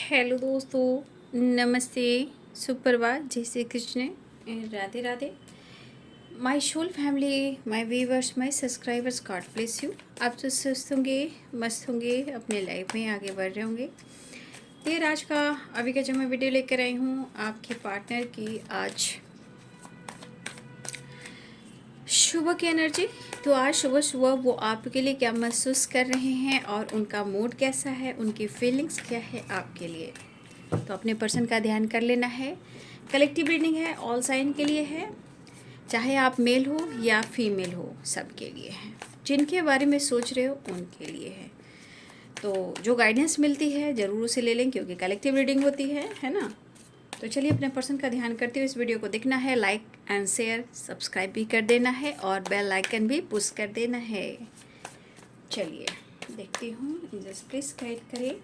Hello दोस्तों, नमस्ते, सुप्रभात, जय Shri Krishna, Radhe Radhe. My soul family, my viewers, my subscribers, God bless you. आप तो स्वस्थ होंगे, मस्त होंगे, अपने लाइफ में आगे बढ़ रहे होंगे। ये आज का अभी का जो मैं वीडियो लेकर आई हूँ आपके पार्टनर की आज सुबह की एनर्जी। तो आज सुबह सुबह वो आपके लिए क्या महसूस कर रहे हैं और उनका मूड कैसा है, उनकी फीलिंग्स क्या है आपके लिए। तो अपने पर्सन का ध्यान कर लेना है। कलेक्टिव रीडिंग है, ऑल साइन के लिए है, चाहे आप मेल हो या फीमेल हो, सबके लिए है। जिनके बारे में सोच रहे हो उनके लिए है। तो जो गाइडेंस मिलती है ज़रूर उसे ले लें, क्योंकि कलेक्टिव रीडिंग होती है ना। तो चलिए अपने पर्सन का ध्यान करते हुए इस वीडियो को देखना है, लाइक एंड शेयर, सब्सक्राइब भी कर देना है और बेल आइकन भी पुश कर देना है। चलिए देखती हूँ। जस्ट प्लीज़ गाइड करें,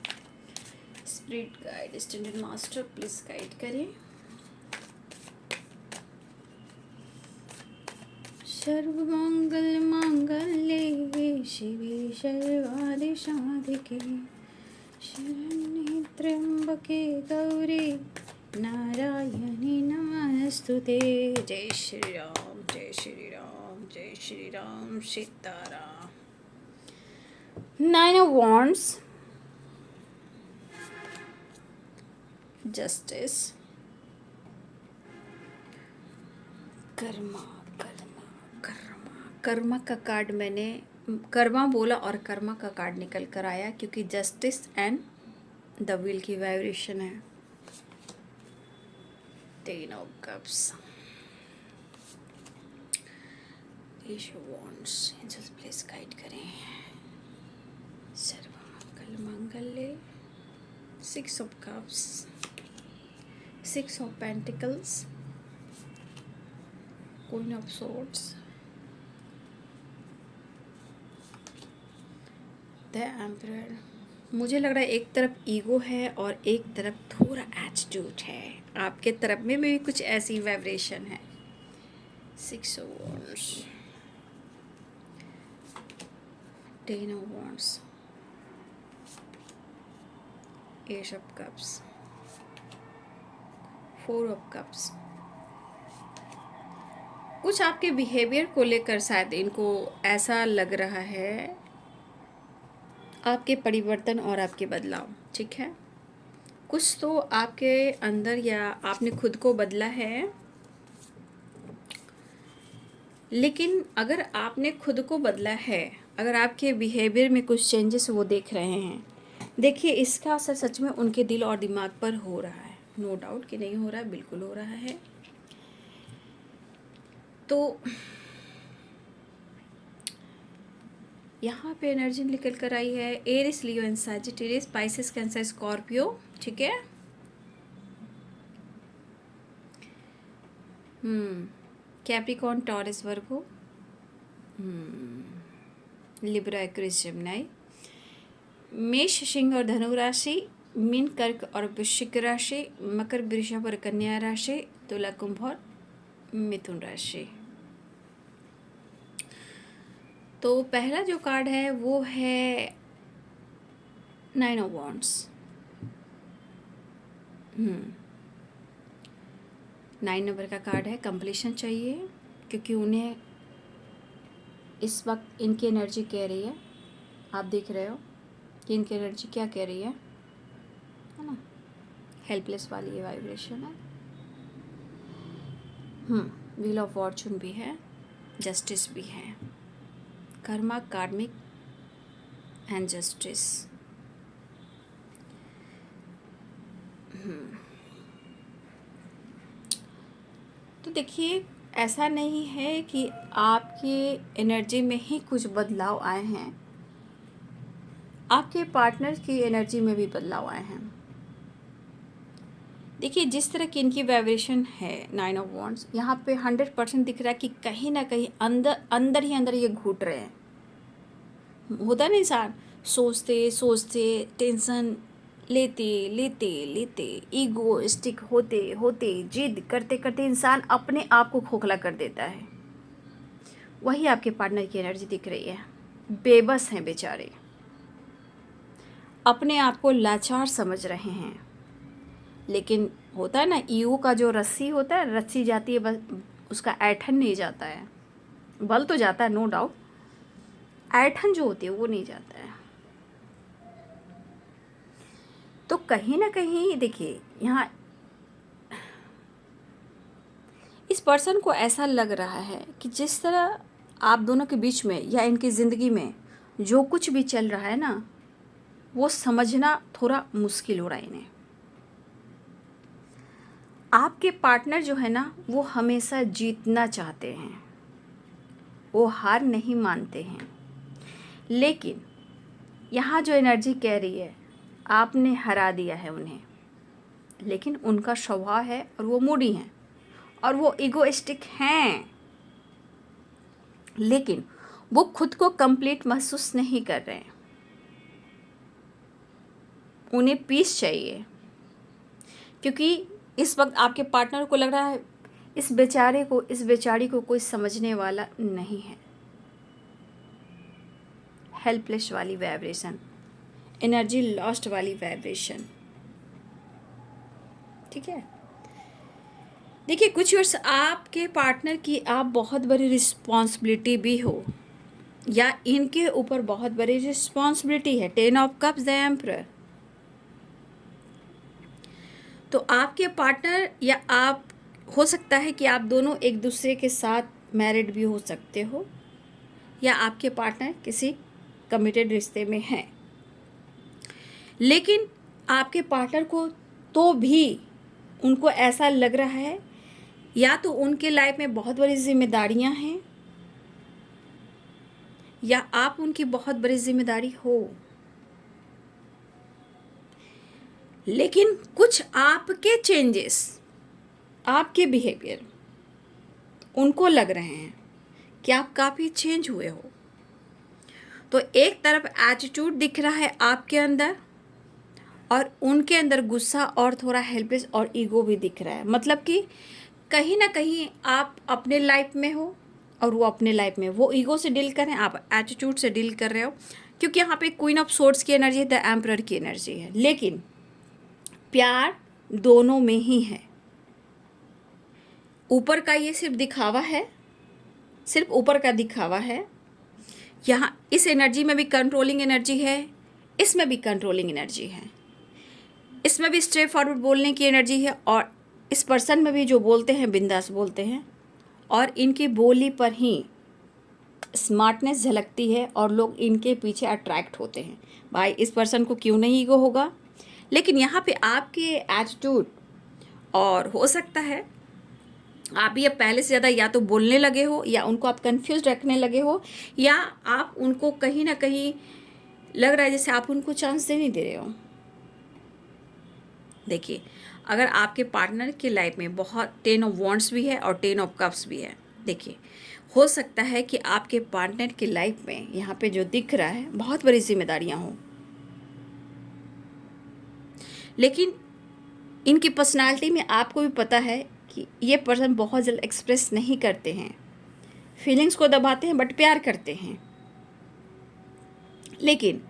spirit guide, standard master please guide करें। सर्वमंगल मांगल्ये शिवे सर्वादि साधिके शरण्ये त्र्यंबके गौरी नारायणी नमस्तुते। जय श्री राम, जय श्री राम, जय Shri Ram, Sitaram. 9 of Wands, justice, Karma Karma Karma Karma का कार्ड मैंने कर्मा बोला और कर्मा का कार्ड निकल कर आया, क्योंकि जस्टिस एंड द व्हील की वाइब्रेशन है। 10 of Cups, Ace of Wands, angels please guide करें। सर्वमंगल मंगल्ये, 6 of Cups, 6 of Pentacles, Queen of Swords, द एम्परर। मुझे लग रहा है एक तरफ ईगो है और एक तरफ थोड़ा एटीट्यूड है। आपके तरफ में भी कुछ ऐसी वाइब्रेशन है। 6 of Wands, 10 of Wands, Ace of Cups, 4 of Cups। कुछ आपके बिहेवियर को लेकर शायद इनको ऐसा लग रहा है, आपके परिवर्तन और आपके बदलाव, ठीक है। कुछ तो आपके अंदर या आपने खुद को बदला है, लेकिन अगर आपने खुद को बदला है, अगर आपके बिहेवियर में कुछ चेंजेस वो देख रहे हैं, देखिए इसका असर सच में उनके दिल और दिमाग पर हो रहा है। नो डाउट कि नहीं हो रहा है, बिल्कुल हो रहा है। तो यहाँ पे एनर्जी निकल कर आई है Aries, Leo and Sagittarius, Pisces, Cancer, Scorpio, ठीक है। Capricorn, Taurus, Virgo, Libra, Aquarius, Gemini, मेष, सिंह और धनु राशि, मीन, कर्क और वृश्चिक राशि, मकर, वृषभ और कन्या राशि, तुला, कुंभ और मिथुन राशि। तो पहला जो कार्ड है वो है 9 of Wands। 9 नंबर का कार्ड है। कंप्लीशन चाहिए, क्योंकि उन्हें इस वक्त इनकी एनर्जी कह रही है, आप देख रहे हो कि इनकी एनर्जी क्या कह रही है ना। हेल्पलेस वाली ये वाइब्रेशन है। व्हील ऑफ फॉर्चून भी है, जस्टिस भी है, कर्मा, कार्मिक एंड जस्टिस। तो देखिए ऐसा नहीं है कि आपके एनर्जी में ही कुछ बदलाव आए हैं, आपके पार्टनर की एनर्जी में भी बदलाव आए हैं। देखिए जिस तरह की इनकी वाइब्रेशन है 9 of Wands, यहाँ पे 100% दिख रहा है कि कहीं ना कहीं अंदर ही अंदर ये घुट रहे हैं। होता ना, इंसान सोचते सोचते टेंशन लेते लेते लेते ईगोइस्टिक होते होते जिद करते करते इंसान अपने आप को खोखला कर देता है। वही आपके पार्टनर की एनर्जी दिख रही है। बेबस हैं बेचारे, अपने आप को लाचार समझ रहे हैं, लेकिन होता है ना, ईगो का जो रस्सी होता है, रस्सी जाती है बस, उसका ऐठन नहीं जाता है। बल तो जाता है नो डाउट, ऐठन जो होती है वो नहीं जाता है। तो कहीं ना कहीं देखिए, यहाँ इस पर्सन को ऐसा लग रहा है कि जिस तरह आप दोनों के बीच में या इनकी ज़िंदगी में जो कुछ भी चल रहा है ना, वो समझना थोड़ा मुश्किल हो रहा है इन्हें। आपके पार्टनर जो है ना, वो हमेशा जीतना चाहते हैं, वो हार नहीं मानते हैं। लेकिन यहाँ जो एनर्जी कह रही है, आपने हरा दिया है उन्हें, लेकिन उनका स्वभाव है और वो मूडी हैं और वो इगोइस्टिक हैं, लेकिन वो खुद को कंप्लीट महसूस नहीं कर रहे हैं। उन्हें पीस चाहिए, क्योंकि इस वक्त आपके पार्टनर को लग रहा है इस बेचारे को, इस बेचारी को कोई समझने वाला नहीं है। हेल्पलेस वाली वाइब्रेशन, एनर्जी लॉस्ट वाली वाइब्रेशन। ठीक है, देखिए कुछ वर्ष आपके पार्टनर की आप बहुत बड़ी रिस्पॉन्सिबिलिटी भी हो, या इनके ऊपर बहुत बड़ी रिस्पॉन्सिबिलिटी है। 10 ऑफ कप्स, द एम्परर। तो आपके पार्टनर या आप, हो सकता है कि आप दोनों एक दूसरे के साथ मैरिड भी हो सकते हो, या आपके पार्टनर किसी कमिटेड रिश्ते में हैं। लेकिन आपके पार्टनर को तो भी उनको ऐसा लग रहा है, या तो उनके लाइफ में बहुत बड़ी जिम्मेदारियां हैं, या आप उनकी बहुत बड़ी जिम्मेदारी हो। लेकिन कुछ आपके चेंजेस, आपके बिहेवियर, उनको लग रहे हैं कि आप काफ़ी चेंज हुए हो। तो एक तरफ एटीट्यूड दिख रहा है आपके अंदर, और उनके अंदर गुस्सा और थोड़ा हेल्पलेस और ईगो भी दिख रहा है। मतलब कि कहीं ना कहीं आप अपने लाइफ में हो और वो अपने लाइफ में। वो ईगो से डील कर रहे हैं, आप एटीट्यूड से डील कर रहे हो, क्योंकि यहाँ पे क्वीन ऑफ सोर्ड्स की एनर्जी है, द एम्परर की एनर्जी है। लेकिन प्यार दोनों में ही है। ऊपर का ये सिर्फ दिखावा है, सिर्फ ऊपर का दिखावा है। यहाँ इस एनर्जी में भी कंट्रोलिंग एनर्जी है, इसमें भी कंट्रोलिंग एनर्जी है, इसमें भी स्ट्रेट फॉरवर्ड बोलने की एनर्जी है, और इस पर्सन में भी जो बोलते हैं बिंदास बोलते हैं, और इनकी बोली पर ही स्मार्टनेस झलकती है और लोग इनके पीछे अट्रैक्ट होते हैं। भाई इस पर्सन को क्यों नहीं ईगो होगा। लेकिन यहाँ पे आपके एटीट्यूड, और हो सकता है आप ये पहले से ज़्यादा या तो बोलने लगे हो, या उनको आप कंफ्यूज रखने लगे हो, या आप उनको कहीं ना कहीं लग रहा है जैसे आप उनको चांस दे नहीं दे रहे हो। देखिए, अगर आपके पार्टनर की लाइफ में बहुत 10 ऑफ वॉन्ड्स भी है और 10 ऑफ कप्स भी है, देखिए हो सकता है कि आपके पार्टनर की लाइफ में यहाँ पे जो दिख रहा है बहुत बड़ी जिम्मेदारियाँ हों, लेकिन इनकी पर्सनालिटी में आपको भी पता है कि ये पर्सन बहुत जल्द एक्सप्रेस नहीं करते हैं, फीलिंग्स को दबाते हैं, बट प्यार करते हैं। लेकिन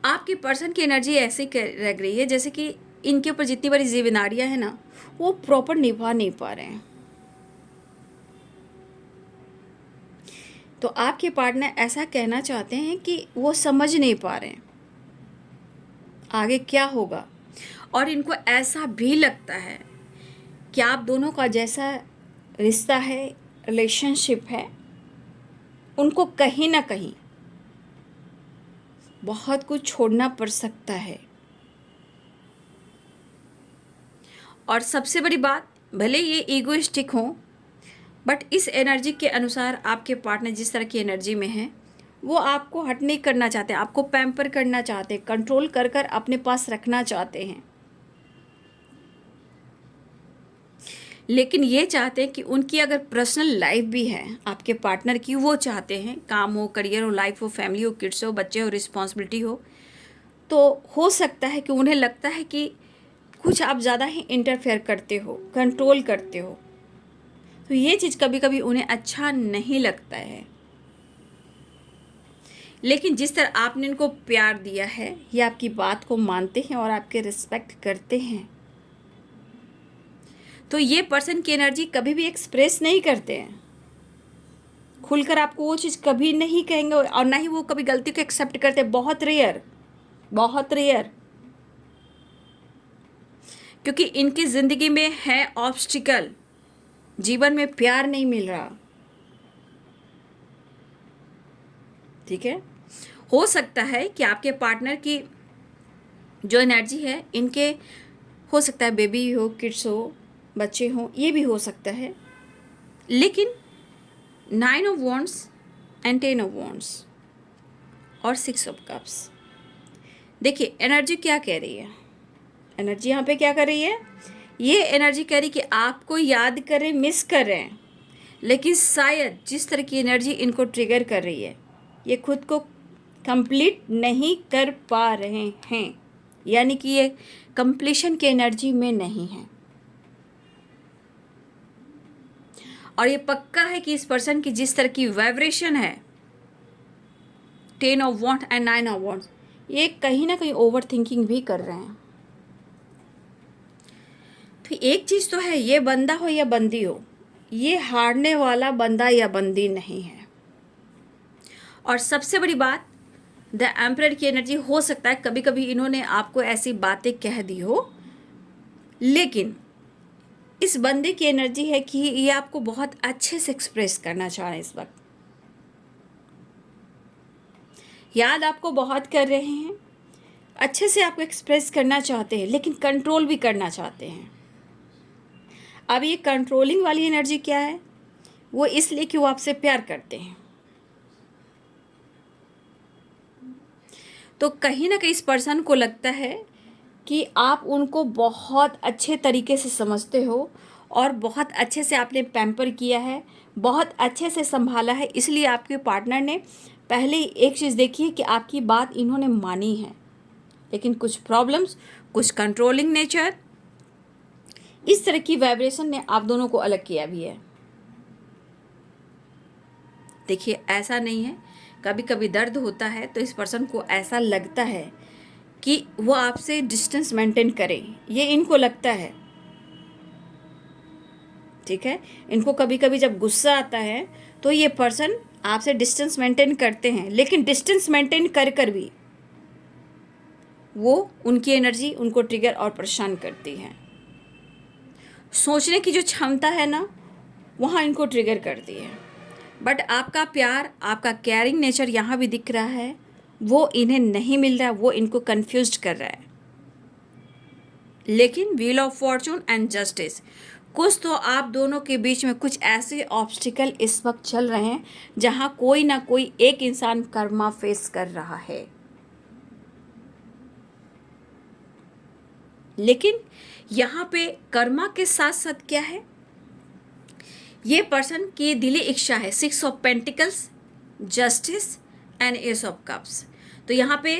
आपके पर्सन की एनर्जी ऐसी लग रही है जैसे कि इनके ऊपर जितनी बड़ी जिम्मेदारियां हैं ना, वो प्रॉपर निभा नहीं पा रहे हैं। तो आपके पार्टनर ऐसा कहना चाहते हैं कि वो समझ नहीं पा रहे हैं आगे क्या होगा, और इनको ऐसा भी लगता है कि आप दोनों का जैसा रिश्ता है, रिलेशनशिप है, उनको कहीं ना कहीं बहुत कुछ छोड़ना पड़ सकता है। और सबसे बड़ी बात, भले ये ईगोइस्टिक हो, बट इस एनर्जी के अनुसार आपके पार्टनर जिस तरह की एनर्जी में है, वो आपको हट नहीं करना चाहते, आपको पैम्पर करना चाहते, कंट्रोल कर कर अपने पास रखना चाहते हैं। लेकिन ये चाहते हैं कि उनकी अगर पर्सनल लाइफ भी है आपके पार्टनर की, वो चाहते हैं काम हो, करियर हो, लाइफ हो, फैमिली हो, किड्स हो, बच्चे हो, रिस्पॉन्सिबिलिटी हो, तो हो सकता है कि उन्हें लगता है कि कुछ आप ज़्यादा ही इंटरफेयर करते हो, कंट्रोल करते हो। तो ये चीज़ कभी कभी उन्हें अच्छा नहीं लगता है। लेकिन जिस तरह आपने इनको प्यार दिया है, ये आपकी बात को मानते हैं और आपके रिस्पेक्ट करते हैं। तो ये पर्सन की एनर्जी कभी भी एक्सप्रेस नहीं करते हैं, खुलकर आपको वो चीज़ कभी नहीं कहेंगे, और ना ही वो कभी गलती को एक्सेप्ट करते, बहुत रेयर, बहुत रेयर। क्योंकि इनकी ज़िंदगी में है ऑब्स्टिकल, जीवन में प्यार नहीं मिल रहा। ठीक है, हो सकता है कि आपके पार्टनर की जो एनर्जी है, इनके हो सकता है बेबी हो, किड्स हो, बच्चे हों, ये भी हो सकता है। लेकिन 9 of wands and 10 of wands और 6 ऑफ कप्स, देखिए एनर्जी क्या कह रही है। एनर्जी यहाँ पे क्या कर रही है, ये एनर्जी कह रही कि आपको याद करें, मिस कर रहे हैं, लेकिन शायद जिस तरह की एनर्जी इनको ट्रिगर कर रही है, ये खुद को कंप्लीट नहीं कर पा रहे हैं, यानी कि ये कंप्लीशन की एनर्जी में नहीं है। और ये पक्का है कि इस पर्सन की जिस तरह की वाइब्रेशन है, 10 of wand and 9 of wands, ये कहीं ना कहीं ओवर थिंकिंग भी कर रहे हैं। तो एक चीज़ तो है, ये बंदा हो या बंदी हो, ये हारने वाला बंदा या बंदी नहीं है। और सबसे बड़ी बात, द एम्परर की एनर्जी, हो सकता है कभी कभी इन्होंने आपको ऐसी बातें कह दी हो, लेकिन इस बंदे की एनर्जी है कि ये आपको बहुत अच्छे से एक्सप्रेस करना चाह रहे हैं। इस वक्त याद आपको बहुत कर रहे हैं, अच्छे से आपको एक्सप्रेस करना चाहते हैं, लेकिन कंट्रोल भी करना चाहते हैं। अब ये कंट्रोलिंग वाली एनर्जी क्या है, वो इसलिए कि वो आपसे प्यार करते हैं। तो कहीं ना कहीं इस पर्सन को लगता है कि आप उनको बहुत अच्छे तरीके से समझते हो, और बहुत अच्छे से आपने पैम्पर किया है, बहुत अच्छे से संभाला है। इसलिए आपके पार्टनर ने पहले ही एक चीज़ देखी है कि आपकी बात इन्होंने मानी है, लेकिन कुछ प्रॉब्लम्स, कुछ कंट्रोलिंग नेचर, इस तरह की वाइब्रेशन ने आप दोनों को अलग किया भी है। देखिए ऐसा नहीं है, कभी कभी दर्द होता है तो इस पर्सन को ऐसा लगता है कि वो आपसे डिस्टेंस मेंटेन करें, ये इनको लगता है। ठीक है, इनको कभी कभी जब गुस्सा आता है तो ये पर्सन आपसे डिस्टेंस मेंटेन करते हैं, लेकिन डिस्टेंस मेंटेन कर कर भी वो उनकी एनर्जी उनको ट्रिगर और परेशान करती है। सोचने की जो क्षमता है ना, वहाँ इनको ट्रिगर करती है। बट आपका प्यार, आपका केयरिंग नेचर यहाँ भी दिख रहा है, वो इन्हें नहीं मिल रहा है, वो इनको कंफ्यूज्ड कर रहा है। लेकिन wheel of Fortune and justice, कुछ तो आप दोनों के बीच में कुछ ऐसे ऑब्स्टिकल इस वक्त चल रहे हैं जहाँ कोई ना कोई एक इंसान कर्मा फेस कर रहा है। लेकिन यहाँ पे कर्मा के साथ साथ क्या है, ये पर्सन की दिली इच्छा है 6 of pentacles, justice and S of cups. तो यहाँ पे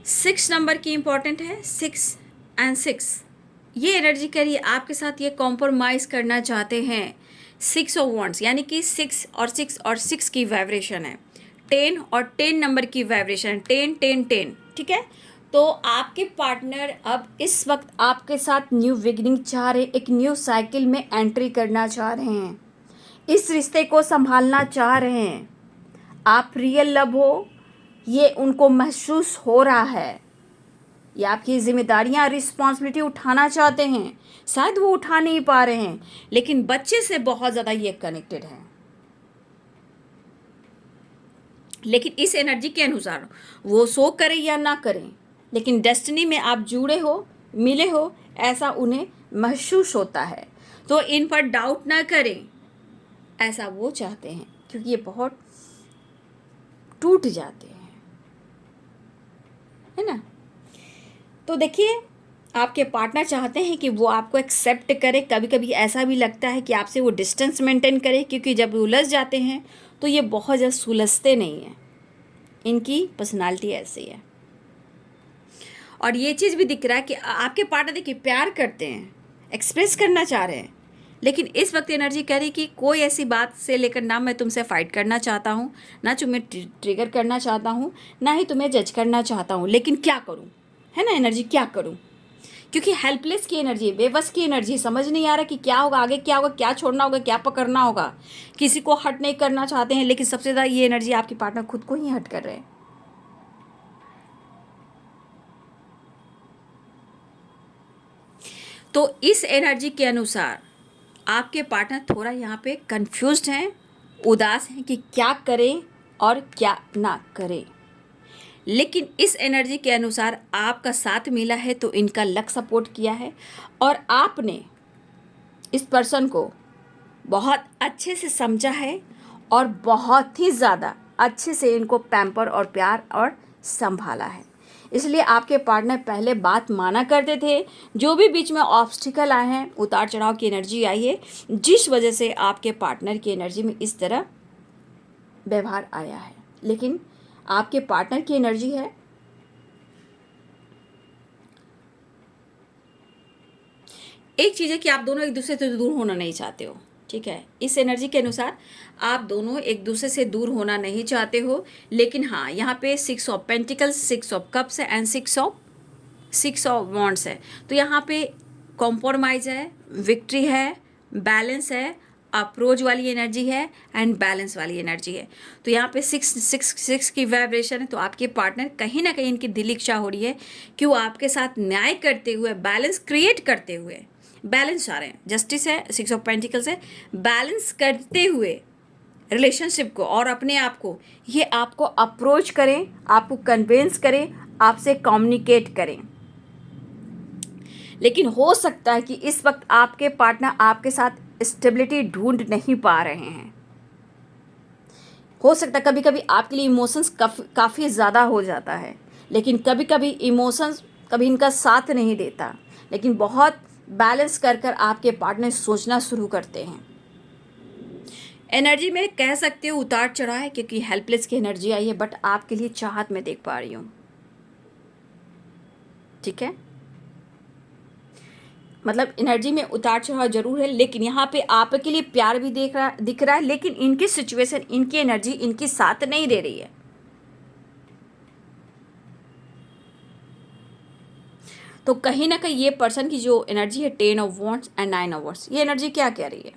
6 नंबर की इम्पॉर्टेंट है, 6 एंड 6। ये एनर्जी करिए आपके साथ ये कॉम्प्रोमाइज़ करना चाहते हैं। 6 ऑफ वॉन्ड्स यानी कि 6 और 6 और 6 की वाइब्रेशन है, 10 और 10 नंबर की वाइब्रेशन है, 10 10 10। ठीक है, तो आपके पार्टनर अब इस वक्त आपके साथ न्यू बिगिनिंग चाह रहे, एक न्यू साइकिल में एंट्री करना चाह रहे हैं, इस रिश्ते को संभालना चाह रहे हैं। आप रियल लव हो, ये उनको महसूस हो रहा है। ये आपकी जिम्मेदारियां, रिस्पॉन्सिबिलिटी उठाना चाहते हैं, शायद वो उठा नहीं पा रहे हैं, लेकिन बच्चे से बहुत ज़्यादा ये कनेक्टेड है। लेकिन इस एनर्जी के अनुसार वो सो करें या ना करें, लेकिन डेस्टिनी में आप जुड़े हो, मिले हो, ऐसा उन्हें महसूस होता है। तो इन पर डाउट ना करें, ऐसा वो चाहते हैं, क्योंकि ये बहुत टूट जाते हैं, है ना। तो देखिए आपके पार्टनर चाहते हैं कि वो आपको एक्सेप्ट करे। कभी कभी ऐसा भी लगता है कि आपसे वो डिस्टेंस मेंटेन करे, क्योंकि जब उलझ जाते हैं तो ये बहुत ज़्यादा सुलझते नहीं हैं, इनकी पर्सनालिटी ऐसी है। और ये चीज़ भी दिख रहा है कि आपके पार्टनर देखिए प्यार करते हैं, एक्सप्रेस करना चाह रहे हैं, लेकिन इस वक्त एनर्जी कह रही कि कोई ऐसी बात से लेकर ना मैं तुमसे फाइट करना चाहता हूँ, ना तुम्हें ट्रिगर करना चाहता हूँ, ना ही तुम्हें जज करना चाहता हूँ, लेकिन क्या करूँ, है ना एनर्जी, क्या करूँ, क्योंकि हेल्पलेस की एनर्जी, बेबस की एनर्जी, समझ नहीं आ रहा कि क्या होगा आगे, क्या होगा, क्या छोड़ना होगा, क्या पकड़ना होगा। किसी को हर्ट नहीं करना चाहते हैं, लेकिन सबसे ज़्यादा ये एनर्जी आपके पार्टनर खुद को ही हर्ट कर रहे हैं। तो इस एनर्जी के अनुसार आपके पार्टनर थोड़ा यहाँ पे कंफ्यूज्ड हैं, उदास हैं कि क्या करें और क्या ना करें। लेकिन इस एनर्जी के अनुसार आपका साथ मिला है तो इनका लक सपोर्ट किया है, और आपने इस पर्सन को बहुत अच्छे से समझा है और बहुत ही ज़्यादा अच्छे से इनको पैम्पर और प्यार और संभाला है। इसलिए आपके पार्टनर पहले बात माना करते थे, जो भी बीच में ऑब्स्टिकल आए हैं, उतार चढ़ाव की एनर्जी आई है, जिस वजह से आपके पार्टनर की एनर्जी में इस तरह व्यवहार आया है। लेकिन आपके पार्टनर की एनर्जी है एक चीज़ है कि आप दोनों एक दूसरे से दूर होना नहीं चाहते हो, ठीक है। इस एनर्जी के अनुसार आप दोनों एक दूसरे से दूर होना नहीं चाहते हो, लेकिन हाँ यहाँ पे 6 ऑफ पेंटिकल्स, 6 ऑफ कप्स है एंड 6 ऑफ वॉन्ड्स है। तो यहाँ पे कॉम्प्रोमाइज़ है, विक्ट्री है, बैलेंस है, अप्रोच वाली एनर्जी है एंड बैलेंस वाली एनर्जी है। तो यहाँ पे 6 की वाइब्रेशन है। तो आपके पार्टनर कहीं ना कहीं इनकी दिल इच्छा हो रही है कि वो आपके साथ न्याय करते हुए, बैलेंस क्रिएट करते हुए, बैलेंस आ रहे हैं, जस्टिस है, 6 ऑफ पेंटिकल्स है, बैलेंस करते हुए रिलेशनशिप को और अपने आप को, ये आपको अप्रोच करें, आपको कन्विंस करें, आपसे कम्युनिकेट करें। लेकिन हो सकता है कि इस वक्त आपके पार्टनर आपके साथ स्टेबिलिटी ढूंढ नहीं पा रहे हैं। हो सकता है कभी कभी आपके लिए इमोशंस काफ़ी ज़्यादा हो जाता है, लेकिन कभी कभी इमोशंस कभी इनका साथ नहीं देता, लेकिन बहुत बैलेंस कर कर आपके पार्टनर सोचना शुरू करते हैं। एनर्जी में कह सकते हो उतार चढ़ा है, क्योंकि हेल्पलेस की एनर्जी आई है, बट आपके लिए चाहत में देख पा रही हूँ, ठीक है। मतलब एनर्जी में उतार चढ़ाव जरूर है, लेकिन यहाँ पे आपके लिए प्यार भी दिख रहा है, लेकिन इनकी सिचुएशन, इनकी एनर्जी इनकी साथ नहीं दे रही है। तो कहीं ना कहीं ये पर्सन की जो एनर्जी है 10 of wands and 9 of wands, ये एनर्जी क्या कह रही है?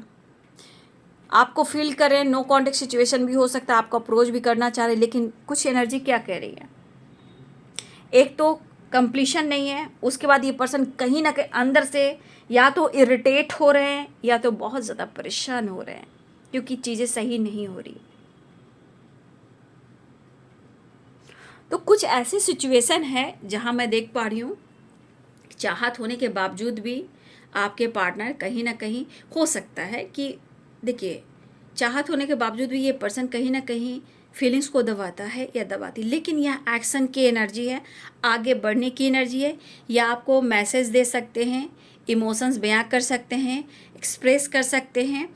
आपको फील कर रहे हैं, नो कॉन्टेक्ट सिचुएशन भी हो सकता है, आपको अप्रोच भी करना चाह रहे हैं, लेकिन कुछ एनर्जी क्या कह रही है? एक तो कंप्लीशन नहीं है, उसके बाद ये पर्सन कहीं ना कहीं अंदर से या तो इरिटेट हो रहे हैं या तो बहुत ज़्यादा परेशान हो रहे हैं, क्योंकि चीज़ें सही नहीं हो रही। तो कुछ ऐसी सिचुएशन है जहां मैं देख पा रही हूँ, चाहत होने के बावजूद भी आपके पार्टनर कहीं ना कहीं, हो सकता है कि देखिए, चाहत होने के बावजूद भी ये पर्सन कहीं ना कहीं फीलिंग्स को दबाता है या दबाती, लेकिन यह एक्शन की एनर्जी है, आगे बढ़ने की एनर्जी है, या आपको मैसेज दे सकते हैं, इमोशंस बयां कर सकते हैं, एक्सप्रेस कर सकते हैं।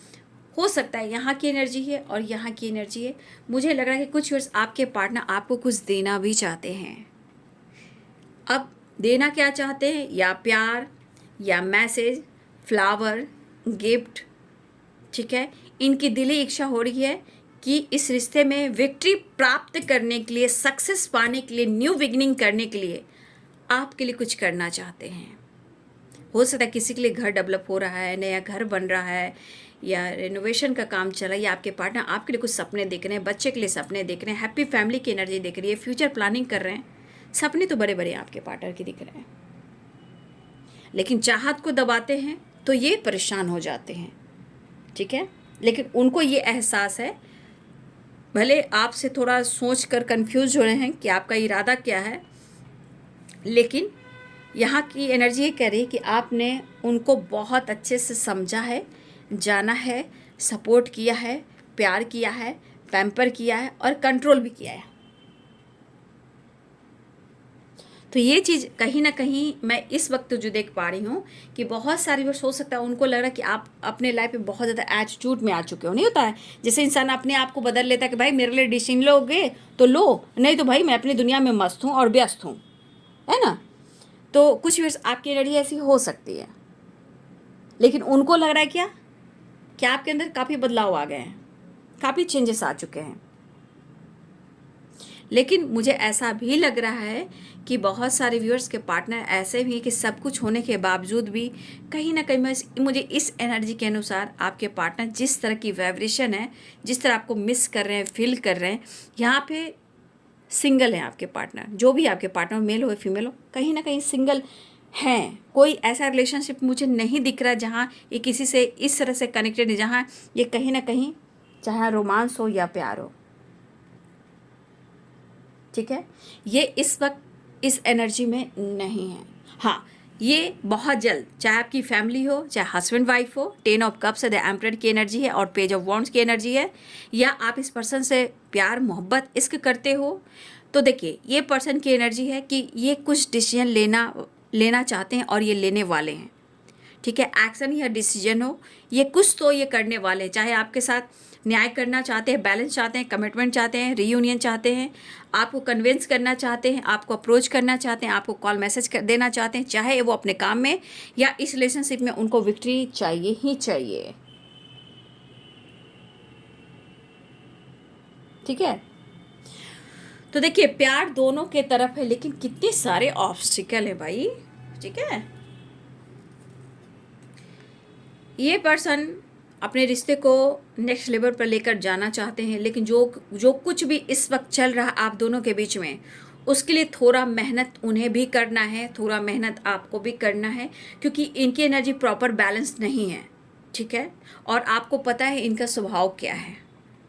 हो सकता है यहाँ की एनर्जी है और यहाँ की एनर्जी है। मुझे लग रहा है कि कुछ वर्ष आपके पार्टनर आपको कुछ देना भी चाहते हैं। अब देना क्या चाहते हैं? या प्यार, या मैसेज, फ्लावर, गिफ्ट, ठीक है। इनकी दिली इच्छा हो रही है कि इस रिश्ते में विक्ट्री प्राप्त करने के लिए, सक्सेस पाने के लिए, न्यू बिगिनिंग करने के लिए आपके लिए कुछ करना चाहते हैं। हो सकता है किसी के लिए घर डेवलप हो रहा है, नया घर बन रहा है, या रेनोवेशन का काम चल रहा है, या आपके पार्टनर आपके लिए कुछ सपने देख रहे हैं, बच्चे के लिए सपने देख रहे हैं, हैप्पी फैमिली की एनर्जी देख रही है, फ्यूचर प्लानिंग कर रहे हैं। सपने तो बड़े बड़े आपके पार्टनर के दिख रहे हैं, लेकिन चाहत को दबाते हैं तो ये परेशान हो जाते हैं, ठीक है। लेकिन उनको ये एहसास है, भले आपसे थोड़ा सोच कर कन्फ्यूज हो रहे हैं कि आपका इरादा क्या है, लेकिन यहाँ की एनर्जी ये कह रही है कि आपने उनको बहुत अच्छे से समझा है, जाना है, सपोर्ट किया है, प्यार किया है, पैम्पर किया है और कंट्रोल भी किया है। तो ये चीज़ कहीं ना कहीं मैं इस वक्त जो देख पा रही हूँ कि बहुत सारी बार हो सकता है उनको लग रहा है कि आप अपने लाइफ में बहुत ज़्यादा एटीट्यूड में आ चुके हो। नहीं होता है जैसे इंसान अपने आप को बदल लेता है कि भाई मेरे लिए डिसीजन लोगे तो लो, नहीं तो भाई मैं अपनी दुनिया में मस्त हूँ और व्यस्त हूँ, है ना। तो कुछ भी आपकी एनर्जी ऐसी हो सकती है, लेकिन उनको लग रहा है क्या आपके अंदर काफ़ी बदलाव आ गए हैं, काफ़ी चेंजेस आ चुके हैं। लेकिन मुझे ऐसा भी लग रहा है कि बहुत सारे व्यूअर्स के पार्टनर ऐसे भी हैं कि सब कुछ होने के बावजूद भी कहीं ना कहीं मुझे इस एनर्जी के अनुसार आपके पार्टनर जिस तरह की वाइब्रेशन है, जिस तरह आपको मिस कर रहे हैं, फील कर रहे हैं, यहाँ पे सिंगल हैं आपके पार्टनर। जो भी आपके पार्टनर मेल हो या फीमेल हो, कहीं ना कहीं सिंगल हैं। कोई ऐसा रिलेशनशिप मुझे नहीं दिख रहा जहाँ ये किसी से इस तरह से कनेक्टेड है, जहाँ ये कहीं ना कहीं चाहे रोमांस हो या प्यार हो। ठीक है, ये इस वक्त इस एनर्जी में नहीं है। हाँ, ये बहुत जल्द, चाहे आपकी फैमिली हो, चाहे हस्बैंड वाइफ हो, 10 ऑफ कप्स है, द एम्परर की एनर्जी है और पेज ऑफ वॉन्ड्स की एनर्जी है, या आप इस पर्सन से प्यार मोहब्बत इश्क करते हो, तो देखिए ये पर्सन की एनर्जी है कि ये कुछ डिसीजन लेना चाहते हैं और ये लेने वाले हैं। ठीक है, एक्शन या डिसीजन हो, ये कुछ तो ये करने वाले हैं। चाहे आपके साथ न्याय करना चाहते हैं, बैलेंस चाहते हैं, कमिटमेंट चाहते हैं, रीयूनियन चाहते हैं, आपको कन्विंस करना चाहते हैं, आपको अप्रोच करना चाहते हैं, आपको कॉल मैसेज देना चाहते हैं, चाहे वो अपने काम में या इस रिलेशनशिप में उनको विक्ट्री चाहिए ही चाहिए। ठीक है, तो देखिए प्यार दोनों के तरफ है, लेकिन कितने सारे ऑब्स्टिकल है भाई। ठीक है, ये पर्सन अपने रिश्ते को नेक्स्ट लेवल पर लेकर जाना चाहते हैं, लेकिन जो कुछ भी इस वक्त चल रहा आप दोनों के बीच में, उसके लिए थोड़ा मेहनत उन्हें भी करना है, थोड़ा मेहनत आपको भी करना है, क्योंकि इनकी एनर्जी प्रॉपर बैलेंस नहीं है। ठीक है, और आपको पता है इनका स्वभाव क्या है।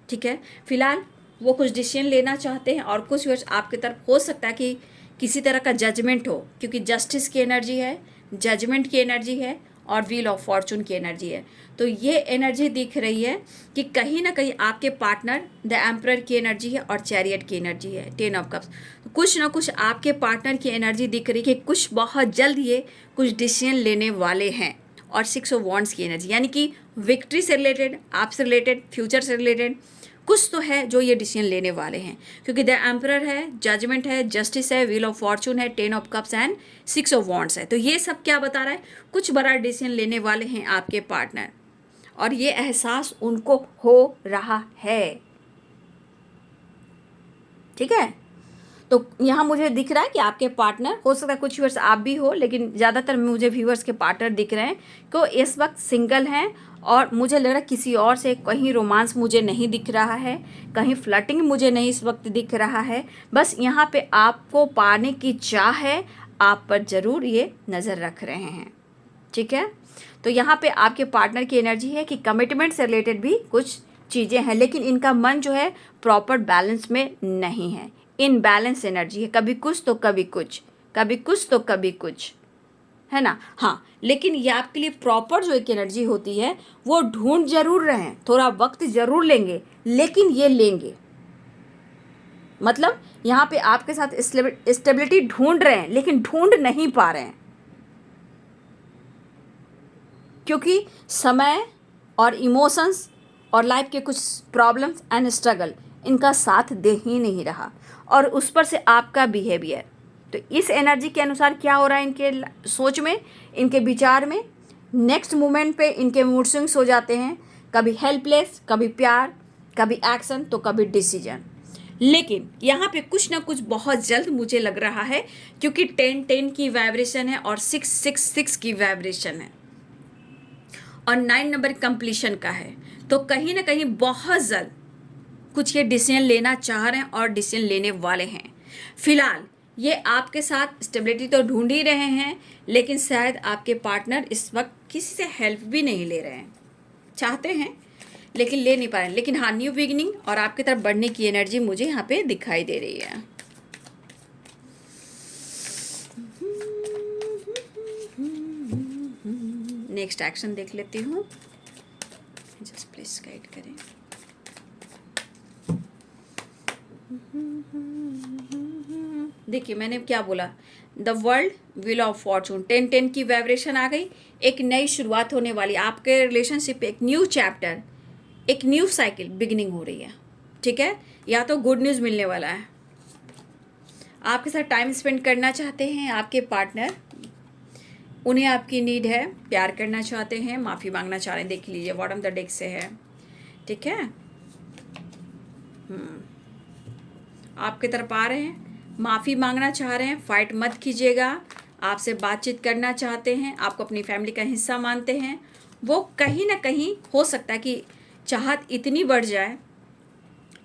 ठीक है, फिलहाल वो कुछ डिसीजन लेना चाहते हैं और कुछ वर्ष आपकी तरफ हो सकता है कि किसी तरह का जजमेंट हो, क्योंकि जस्टिस की एनर्जी है, जजमेंट की एनर्जी है और व्हील ऑफ फॉर्चून की एनर्जी है। तो ये एनर्जी दिख रही है कि कहीं ना कहीं आपके पार्टनर द एम्परर की एनर्जी है और चैरियट की एनर्जी है, 10 ऑफ कप्स। तो कुछ ना कुछ आपके पार्टनर की एनर्जी दिख रही है कि कुछ बहुत जल्द ये कुछ डिसीजन लेने वाले हैं। और 6 ऑफ वॉन्ड्स की एनर्जी, यानी कि विक्ट्री से रिलेटेड, आपसे रिलेटेड, फ्यूचर से रिलेटेड कुछ तो है जो ये डिसीजन लेने वाले हैं, क्योंकि द एम्परर है, जजमेंट है, जस्टिस है, व्हील ऑफ फॉर्चून है, 10 of cups and 6 of wands है। तो ये सब क्या बता रहा है, कुछ बड़ा डिसीजन लेने वाले हैं आपके पार्टनर, और ये एहसास उनको हो रहा है। ठीक है, तो यहाँ मुझे दिख रहा है कि आपके पार्टनर, हो सकता है कुछ व्यूअर्स आप भी हो, लेकिन ज़्यादातर मुझे व्यूअर्स के पार्टनर दिख रहे हैं कि इस वक्त सिंगल हैं, और मुझे लग रहा है किसी और से कहीं रोमांस मुझे नहीं दिख रहा है, कहीं फ्लर्टिंग मुझे नहीं इस वक्त दिख रहा है। बस यहाँ पे आपको पाने की चाह है, आप पर ज़रूर ये नज़र रख रहे हैं। ठीक है, तो यहाँ पे आपके पार्टनर की एनर्जी है कि कमिटमेंट से रिलेटेड भी कुछ चीज़ें हैं, लेकिन इनका मन जो है प्रॉपर बैलेंस में नहीं है, इनबैलेंस एनर्जी है, कभी कुछ तो कभी कुछ, कभी कुछ तो कभी कुछ, है ना। हाँ, लेकिन ये आपके लिए प्रॉपर जो एक एनर्जी होती है वो ढूंढ जरूर रहे हैं, थोड़ा वक्त जरूर लेंगे, लेकिन ये लेंगे। मतलब यहाँ पे आपके साथ स्टेबिलिटी ढूंढ रहे हैं, लेकिन ढूंढ नहीं पा रहे हैं, क्योंकि समय और इमोशंस और लाइफ के कुछ प्रॉब्लम्स एंड स्ट्रगल इनका साथ दे ही नहीं रहा, और उस पर से आपका बिहेवियर। तो इस एनर्जी के अनुसार क्या हो रहा है इनके सोच में, इनके विचार में, नेक्स्ट मोमेंट पे इनके मूड स्विंग्स हो जाते हैं, कभी हेल्पलेस, कभी प्यार, कभी एक्शन, तो कभी डिसीजन। लेकिन यहाँ पे कुछ ना कुछ बहुत जल्द मुझे लग रहा है, क्योंकि 10-10 की वाइब्रेशन है और 6-6-6 की वाइब्रेशन है और 9 नंबर कंप्लीशन का है। तो कहीं ना कहीं बहुत जल्द कुछ ये डिसीजन लेना चाह रहे हैं और डिसीजन लेने वाले हैं। फिलहाल ये आपके साथ स्टेबिलिटी तो ढूंढ ही रहे हैं, लेकिन शायद आपके पार्टनर इस वक्त किसी से हेल्प भी नहीं ले रहे हैं, चाहते हैं लेकिन ले नहीं पा रहे हैं। लेकिन हाँ, न्यू बिगिनिंग और आपकी तरफ बढ़ने की एनर्जी मुझे यहाँ पे दिखाई दे रही है। नेक्स्ट एक्शन देख लेती हूँ, जस्ट प्लीज गाइड करें। देखिए मैंने क्या बोला, the world, wheel of Fortune, 10-10 की वाइब्रेशन आ गई। एक नई शुरुआत होने वाली, आपके रिलेशनशिप पे एक न्यू चैप्टर, एक न्यू साइकिल बिगिनिंग हो रही है। ठीक है, या तो गुड न्यूज़ मिलने वाला है, आपके साथ टाइम स्पेंड करना चाहते हैं आपके पार्टनर, उन्हें आपकी नीड है, प्यार करना चाहते हैं, माफ़ी मांगना चाह रहे हैं। देख लीजिए बॉटम द डेक से है। ठीक है, आपके तरफ आ रहे हैं, माफ़ी मांगना चाह रहे हैं, फाइट मत कीजिएगा, आपसे बातचीत करना चाहते हैं, आपको अपनी फैमिली का हिस्सा मानते हैं, वो कहीं ना कहीं हो सकता है कि चाहत इतनी बढ़ जाए,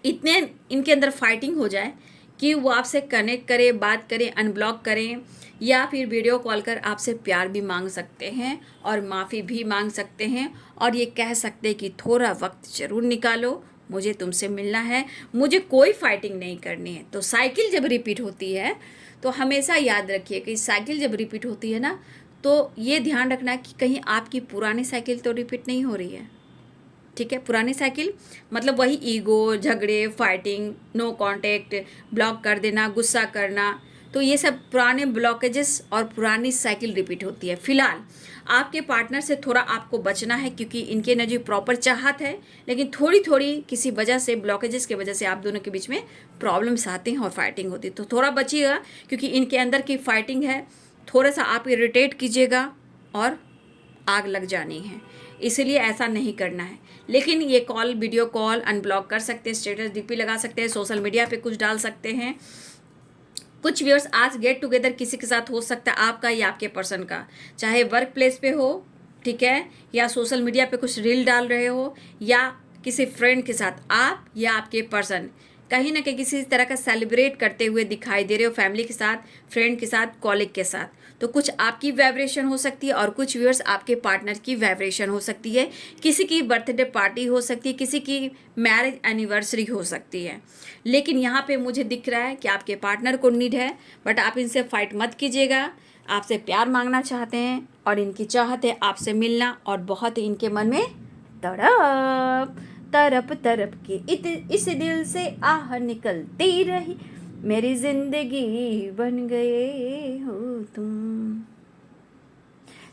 इतने इनके अंदर फाइटिंग हो जाए कि वो आपसे कनेक्ट करें, बात करें, अनब्लॉक करें, या फिर वीडियो कॉल कर आपसे प्यार भी मांग सकते हैं और माफ़ी भी मांग सकते हैं, और ये कह सकते हैं कि थोड़ा वक्त ज़रूर निकालो, मुझे तुमसे मिलना है, मुझे कोई फाइटिंग नहीं करनी है। तो साइकिल जब रिपीट होती है तो हमेशा याद रखिए कि साइकिल जब रिपीट होती है ना, तो ये ध्यान रखना कि कहीं आपकी पुरानी साइकिल तो रिपीट नहीं हो रही है। ठीक है, पुरानी साइकिल मतलब वही ईगो, झगड़े, फाइटिंग, नो कांटेक्ट, ब्लॉक कर देना, गुस्सा करना, तो ये सब पुराने ब्लॉकेजेस और पुरानी साइकिल रिपीट होती है। फिलहाल आपके पार्टनर से थोड़ा आपको बचना है, क्योंकि इनकी एनर्जी प्रॉपर चाहत है, लेकिन थोड़ी थोड़ी किसी वजह से, ब्लॉकेजेस की वजह से आप दोनों के बीच में प्रॉब्लम्स आते हैं और फाइटिंग होती है। तो थोड़ा बचिएगा, क्योंकि इनके अंदर की फाइटिंग है, थोड़ा सा आप इरिटेट कीजिएगा और आग लग जानी है, इसीलिए ऐसा नहीं करना है। लेकिन ये कॉल, वीडियो कॉल अनब्लॉक कर सकते हैं, स्टेटस डीपी लगा सकते हैं, सोशल मीडिया पे कुछ डाल सकते हैं। कुछ व्यूअर्स आज गेट टुगेदर किसी के साथ हो सकता है, आपका या आपके पर्सन का, चाहे वर्क प्लेस पे हो, ठीक है, या सोशल मीडिया पे कुछ रील डाल रहे हो, या किसी फ्रेंड के साथ आप या आपके पर्सन कहीं ना कहीं किसी तरह का सेलिब्रेट करते हुए दिखाई दे रहे हो, फैमिली के साथ, फ्रेंड के साथ, कॉलीग के साथ। तो कुछ आपकी वाइब्रेशन हो सकती है और कुछ व्यूअर्स आपके पार्टनर की वाइब्रेशन हो सकती है, किसी की बर्थडे पार्टी हो सकती है, किसी की मैरिज एनिवर्सरी हो सकती है। लेकिन यहाँ पे मुझे दिख रहा है कि आपके पार्टनर को नीड है, बट आप इनसे फाइट मत कीजिएगा, आपसे प्यार मांगना चाहते हैं और इनकी चाहत है आपसे मिलना, और बहुत ही इनके मन में तड़प तरप तरप के इस दिल से आह निकलती रही, मेरी जिंदगी बन गए हो तुम।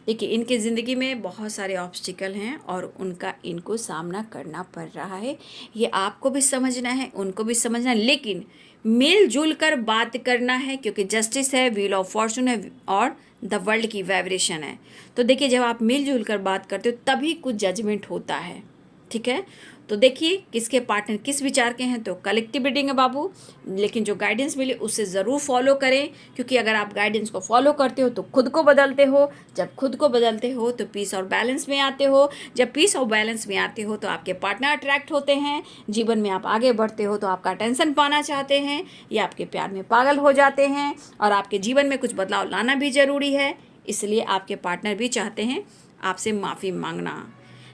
देखिए, इनकी ज़िंदगी में बहुत सारे ऑब्स्टिकल हैं और उनका इनको सामना करना पड़ रहा है, ये आपको भी समझना है, उनको भी समझना है, लेकिन मिलजुल कर बात करना है, क्योंकि जस्टिस है, व्हील ऑफ फॉर्चून है और द वर्ल्ड की वाइब्रेशन है। तो देखिए, जब आप मिलजुल कर बात करते हो तभी कुछ जजमेंट होता है। ठीक है, तो देखिए किसके पार्टनर किस विचार के हैं, तो कलेक्टिव रीडिंग है बाबू, लेकिन जो गाइडेंस मिले उससे ज़रूर फॉलो करें, क्योंकि अगर आप गाइडेंस को फॉलो करते हो तो खुद को बदलते हो, जब खुद को बदलते हो तो पीस और बैलेंस में आते हो, जब पीस और बैलेंस में आते हो तो आपके पार्टनर अट्रैक्ट होते हैं, जीवन में आप आगे बढ़ते हो तो आपका अटेंशन पाना चाहते हैं या आपके प्यार में पागल हो जाते हैं, और आपके जीवन में कुछ बदलाव लाना भी ज़रूरी है, इसलिए आपके पार्टनर भी चाहते हैं आपसे माफ़ी मांगना।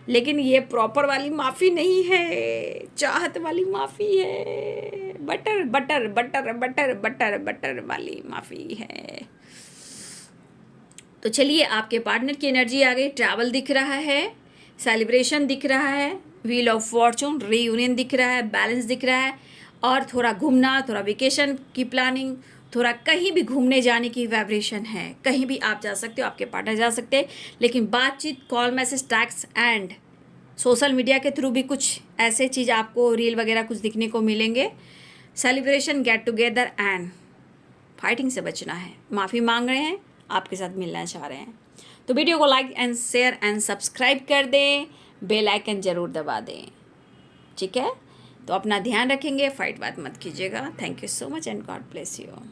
लेकिन ये प्रॉपर वाली माफ़ी नहीं है, चाहत वाली माफ़ी है, butter butter butter butter butter butter वाली माफ़ी है। तो चलिए, आपके पार्टनर की एनर्जी आ गई, ट्रैवल दिख रहा है, सेलिब्रेशन दिख रहा है, व्हील ऑफ फॉर्चून, रीयूनियन दिख रहा है, बैलेंस दिख रहा है, और थोड़ा घूमना, थोड़ा वेकेशन की प्लानिंग, थोड़ा कहीं भी घूमने जाने की वाइब्रेशन है, कहीं भी आप जा सकते हो, आपके पार्टनर जा सकते हैं, लेकिन बातचीत, call, message, tax and social media के थ्रू भी कुछ ऐसे चीज़ आपको रील वगैरह कुछ दिखने को मिलेंगे। Celebration, get together and fighting से बचना है, माफ़ी मांग रहे हैं, आपके साथ मिलना चाह रहे हैं। तो वीडियो को like and share and subscribe कर दें, बेल आइकन ज़रूर दबा दें। ठीक है, तो अपना ध्यान रखेंगे, फाइट बात मत कीजिएगा। Thank you so much and God bless you.